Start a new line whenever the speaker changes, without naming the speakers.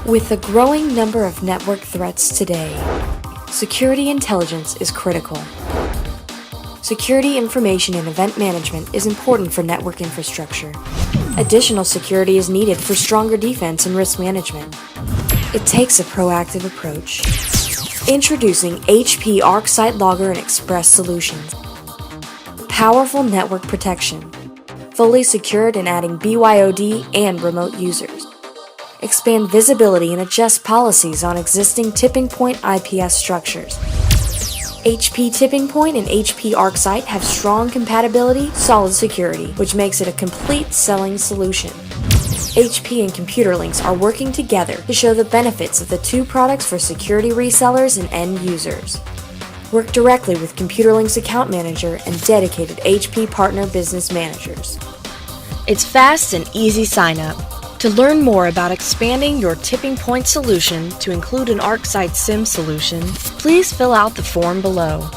With a growing number of network threats today, security intelligence is critical. Security information and event management is important for network infrastructure. Additional security is needed for stronger defense and risk management. It takes a proactive approach. Introducing HP ArcSight Logger and Express Solutions. Powerful network protection. Fully secured and adding BYOD and remote users. Expand visibility and adjust policies on existing Tipping Point IPS structures. HP Tipping Point and HP ArcSight have strong compatibility, solid security, which makes it a complete selling solution. HP and Computerlinks are working together to show the benefits of the two products for security resellers and end users. Work directly with Computerlinks account manager and dedicated HP partner business managers.
It's fast and easy sign up. To learn more about expanding your Tipping Point solution to include an ArcSight SIM solution, please fill out the form below.